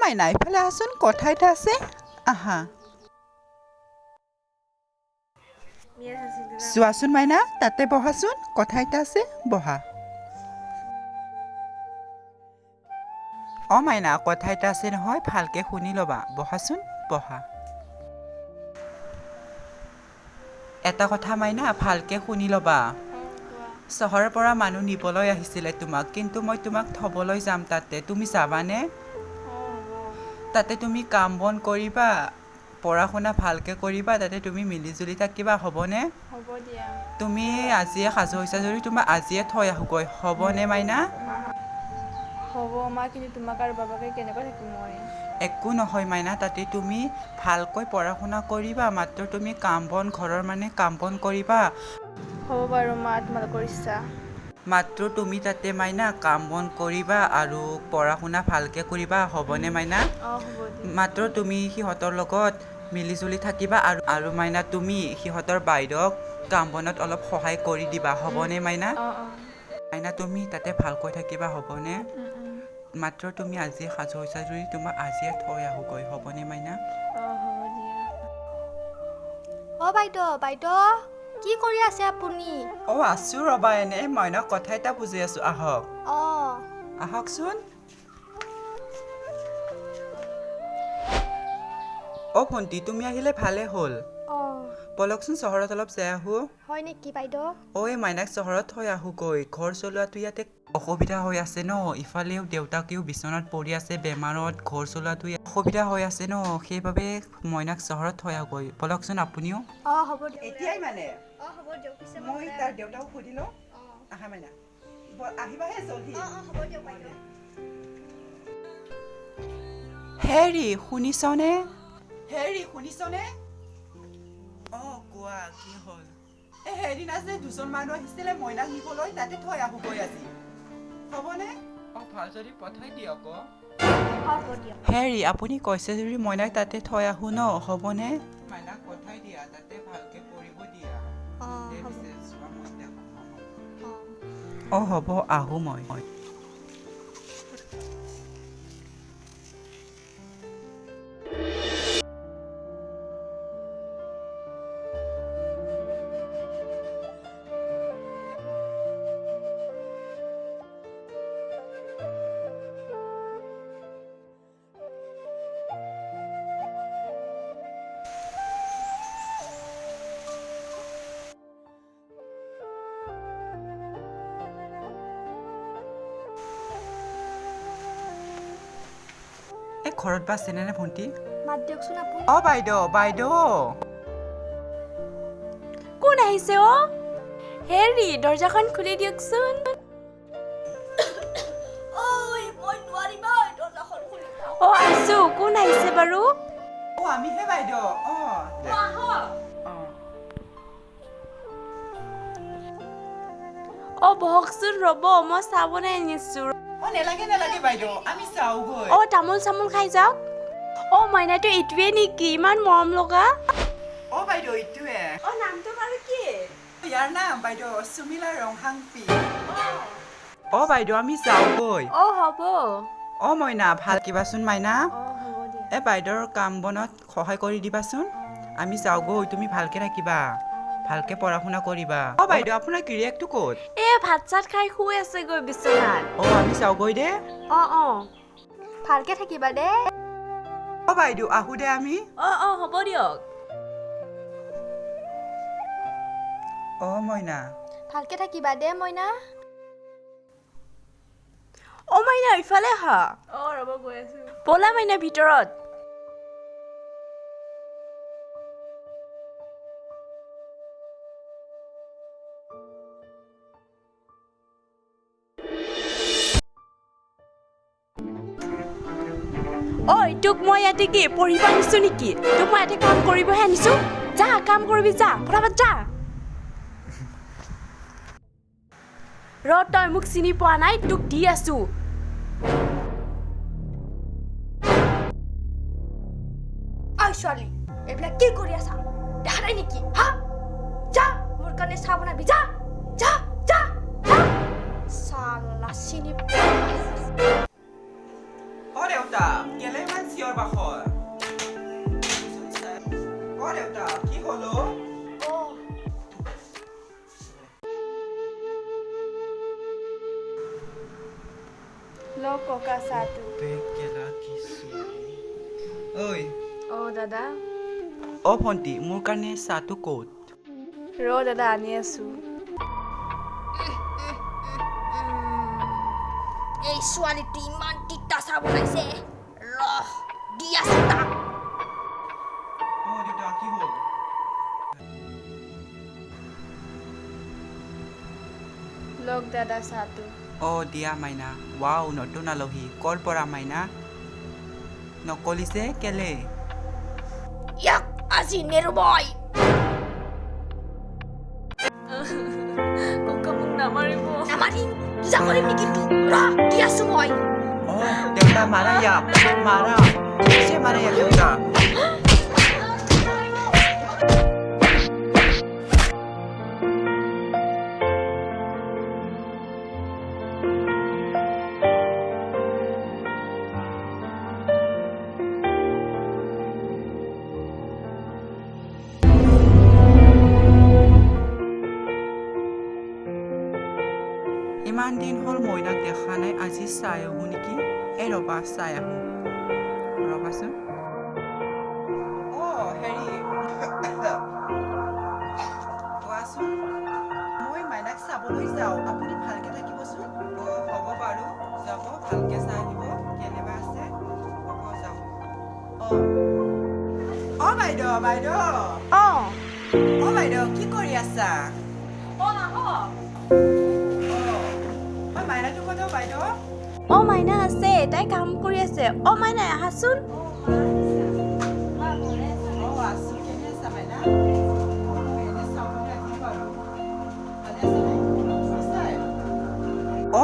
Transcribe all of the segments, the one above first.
মাইনা ইফালে আহচোন কথা এটা আছে আহা চোৱাচোন মাইনা তাতে বহাচোন কথা এটা আছে বহা মাইনা কথা এটা আছে নহয় ভালকে শুনি ল'বা বহাচোন বহা এটা কথা মাইনা ভালকে শুনি ল'বা চহৰৰ পৰা মানুহ নিবলৈ আহিছিলে তোমাক কিন্তু মই তোমাক থবলৈ যাম তাতে তুমি যাবানে তাতে তুমি কাম বন কৰিবা পঢ়া শুনা ভালকে কৰিবা তাতে তুমি মিলিজুলি থাকিবা হ'বনে হ'ব দিয়া তুমি আজিয়ে সাজু হৈছা যদি তোমাক আজিয়ে থৈ আহোগৈ হ'বনে মাইনা হ'ব মা কিন্তু তোমাক আৰু বাবাকে কেনেকৈ থাকিম মই একো নহয় মাইনা তাতে তুমি ভালকৈ পঢ়া শুনা কৰিবা মাত্ৰ তুমি কাম বন ঘৰৰ মানে কাম বন কৰিবা হ'ব বাৰু মা তোমালোকৰ ইচ্ছা মাত্ৰ তুমি তাতে মাইনা কাম বন কৰিবা আৰু পঢ়া শুনা ভালকে কৰিবা হ'বনে মাইনা হ'ব দিয়া মাত্ৰ তুমি সিহঁতৰ লগত মিলিজুলি থাকিবা আৰু মাইনা তুমি সিহঁতৰ বাইদেউক কাম বনত অলপ সহায় কৰি দিবা হ'বনে মাইনা মাইনা তুমি তাতে ভালকৈ থাকিবা হ'বনে মাত্ৰ তুমি আজি সাজু হৈছা যদি তোমাক আজিয়ে থৈ আহোগৈ হ'বনে মাইনা হ'ব দিয়া বাইদেউ কি কৰি আছে আপুনি আছো ৰবা এনে মইনা কথা এটা বুজি আছো আহক আহকচোন ভণ্টি তুমি আহিলে ভালে হ'ল বলকচোন চহৰত অলপ যাই আহো হয় নেকি বাইদেউ এই মাইনাক চহৰত থৈ আহোগৈ ঘৰ চলোৱাটো ইয়াতে অসুবিধা হৈ আছে ন ইফালেও দেউতাকেও বিচনাত পৰি আছে বেমাৰত ঘৰ চলোৱাটো অসুবিধা হৈ আছে ন সেইবাবে মইনাক চহৰত থৈ আহোগৈ বলকচোন আপুনিও হ'ব এতিয়াই মানে হ'ব দিয়ক পিছে মই তাৰ দেউতাক সুধি লওঁ আহা মাইনা আহিবাহে জলদি হ'ব দিয়ক বাইদেউ হেৰি শুনিছনে কোৱা কি হ'ল সেইদিনা যে দুজন মানুহ আহিছিলে মইনাক নিবলৈ তাতে থৈ আহোগৈ আজি হ'বনে ভাল যদি পঠাই দিয়ক হেৰি আপুনি কৈছে যদি মইনাক তাতে থৈ আহো ন হ'বনে মাইনাক পঠাই দিয়া তাতে ভালকে পঢ়িব দিয়া হ'ব আহো মই ঘৰত বা আছেনে নে ভণ্টি মাত দিয়কচোন আপুনি বাইদেউ কোন আহিছে হেৰি দৰ্জাখন খুলি দিয়কচোন আছো কোন আহিছে বাৰু আমিহে বাইদেউ বহকচোন ৰ'ব মই চাহ বনাই আনিছো নেলাগে বাইদেউ আমি চাওগৈ তামোল চামোল খাই যাওক মাইনাটো এইটোৱে নেকি ইমান মৰম লগা বাইদেউ এইটোৱে নামটো বাৰু কি ইয়াৰ নাম বাইদেউ সুমিলা ranghangpi বাইদেউ আমি যাওগৈ হ'ব মইনা ভাল কিবাচোন মাইনা হ'ব দিয়া বাইদেউৰ কাম বনত সহায় কৰি দিবাচোন আমি যাওগৈ তুমি ভালকে থাকিবা ভালকে পঢ়া শুনা কৰিবা বাইদেউ আপোনাৰ গিৰিয়েকটো ক'ত ভাত চাত খাই শুই আছে গৈ বিচনাত আমি যাওগৈ দে অ ভালকে থাকিবা দে অ বাইদেউ আহো দে আমি হ'ব দিয়ক অ মইনা ভালকে থাকিবা দে মইনা মাইনা ইফালে আহা ৰ'ব গৈ আছো ব'লা মাইনা ভিতৰত তোক মই ইয়াতে কি পঢ়িব আনিছো নেকি তোক মই ইয়াতে কাম কৰিবহে আনিছো যা কাম কৰিবি যা ফটাফট যা তই মোক চিনি পোৱা নাই তোক দি আছো ছোৱালী এইবিলাক কি কৰি আছা দেখা নাই নেকি হা যা মোৰ কাৰণে চাহ বনাবি যা যা যা যা চালা চিনি অ দেউতা কেলে ইমান চিঞৰ বাখৰ অ দেউতা কি হলো ল ককা চাহটো কেলা কিছু ঐ দাদা অ ভণ্টি মোৰ কাৰণে চাহটো ক'ত দাদা আনি আছো এই ছোৱালীটো ইমান তিতা চাহ বনাইছে ৰহ দি আছো তাক অ দেউতা কি হ'ল লওক দাদা চাহটো অ দিয়া মাইনা ৱাও নতুন আলহী ক'ৰ পৰা মাইনা নকলিছে কেলে ইয়াক আজি নেৰুবই ককা মোক নামাৰিব নামাৰিম পূজা কৰিম নেকি তোক ৰহ দি আছো মই অ দেউতা মাৰা ইয়াক মাৰা কিছে মাৰা ইয়াক দেউতা ইমান দিন হ'ল মইনাক দেখা নাই আজি চাই আহোঁ নেকি এই ৰবা চাই আহোঁ ৰবাচোন হেৰি কোৱাচোন মই মাইনাক চাবলৈ যাওঁ আপুনি ভালকে থাকিবচোন হ'ব বাৰু যাব ভালকে চাই আহিব কেনেবা আছে হ'ব যাওঁ বাইদেউ বাইদেউ বাইদেউ কি কৰি আছা মাইনাটো ক'ত বাইদেউ মাইনা আছে তাই কাম কৰি আছে মাইনা আহাচোন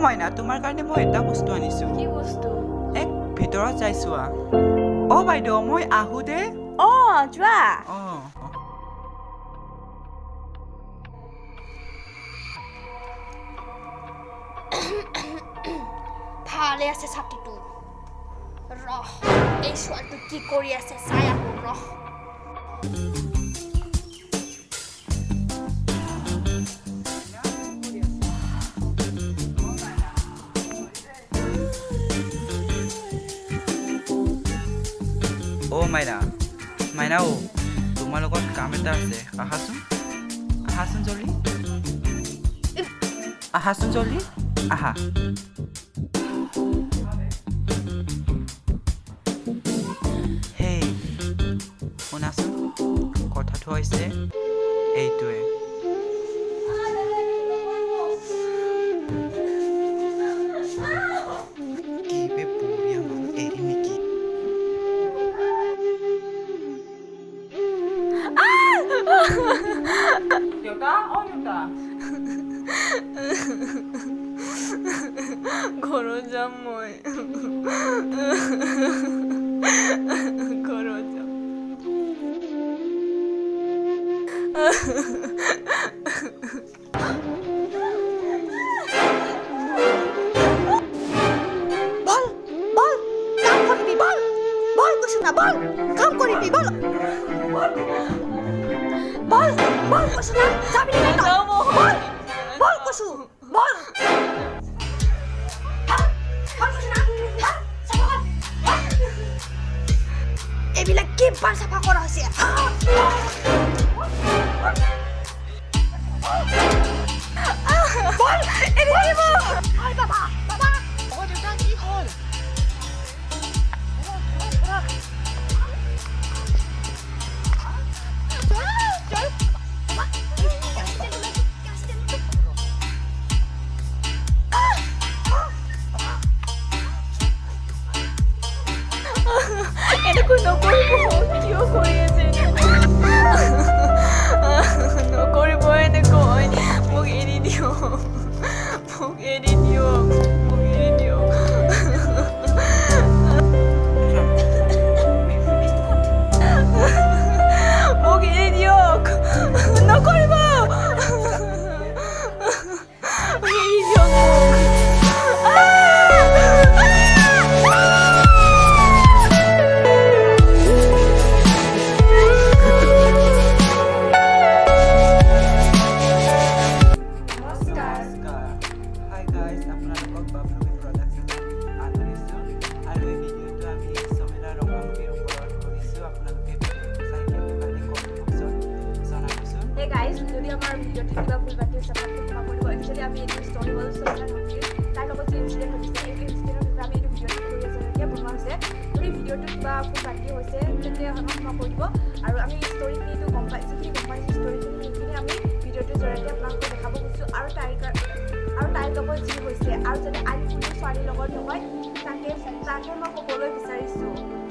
মাইনা তোমাৰ কাৰণে মই এটা বস্তু আনিছো কি বস্তু এক ভিতৰত যাইছো বাইদেউ মই আহো দে যোৱা ভালে আছে ছাতিটো ৰহ এই ছোৱালীটো কি কৰি আছে চাই আহো ৰহ মাইনা তোমাৰ লগত কাম এটা আছে আহাচোন জলদি আহা হেই শুনাচোন কথাটো হৈছে এইটোৱে ঘৰত যাম মই ঘৰত যাম কাম কৰিবি বল বল বল কৈছো না যাবি নে নাই বল বল কৈছো বল এইবিলাক কি বাৰ চাফা কৰা হৈছে বল এৰি দিব ঐ বাবা বাবা ও দেউতা কি হ'ল এনেকৈ নকৰিব কিয় কৰি আছে নকৰিব এনেকৈ মোক এৰি দিয়ক মোক এৰি দিয়ক মোক এৰি দিয়ক মোক এৰি দিয়ক নকৰিব এৰি দিয়ক Hi guys, আপোনালোকক Bablu.B production আদৰিছোঁ আৰু এই ভিডিঅ'টো আমি Sumila ranghangpiৰ ওপৰত কৰিছোঁ আপোনালোকে ভিডিঅ'টো চাই কেনেকুৱা লাগে কমেণ্ট বক্সত জনাবচোন Hey guys, যদি আমাৰ ভিডিঅ'টো কিবা ভুল বাকি আছে আপোনালোকে ক্ষমা কৰিব একচুৱেলি আমি এইটো ষ্টৰি হ'ল Sumila ranghangpiৰ তাৰ লগত যে ইনচিডেণ্ট হৈছে এই ইনচিডেণ্টৰ আমি এইটো ভিডিঅ'টো কৰি আছোঁ এতিয়া বনোৱা হৈছে যদি ভিডিঅ'টো কিবা ভুল বাকি হৈছে তেন্তে আমাক ক্ষমা কৰিব আৰু আমি ষ্টৰিখিনিটো গম পাইছোঁ যিখিনি গম পাইছোঁ ষ্টৰিখিনি সেইখিনি আমি ভিডিঅ'টোৰ জৰিয়তে আপোনালোকক দেখাব খুজিছোঁ আৰু তাইৰ লগত যি হৈছে আৰু যাতে আন কোনো ছোৱালীৰ লগত নহয় তাকে মই ক'বলৈ বিচাৰিছোঁ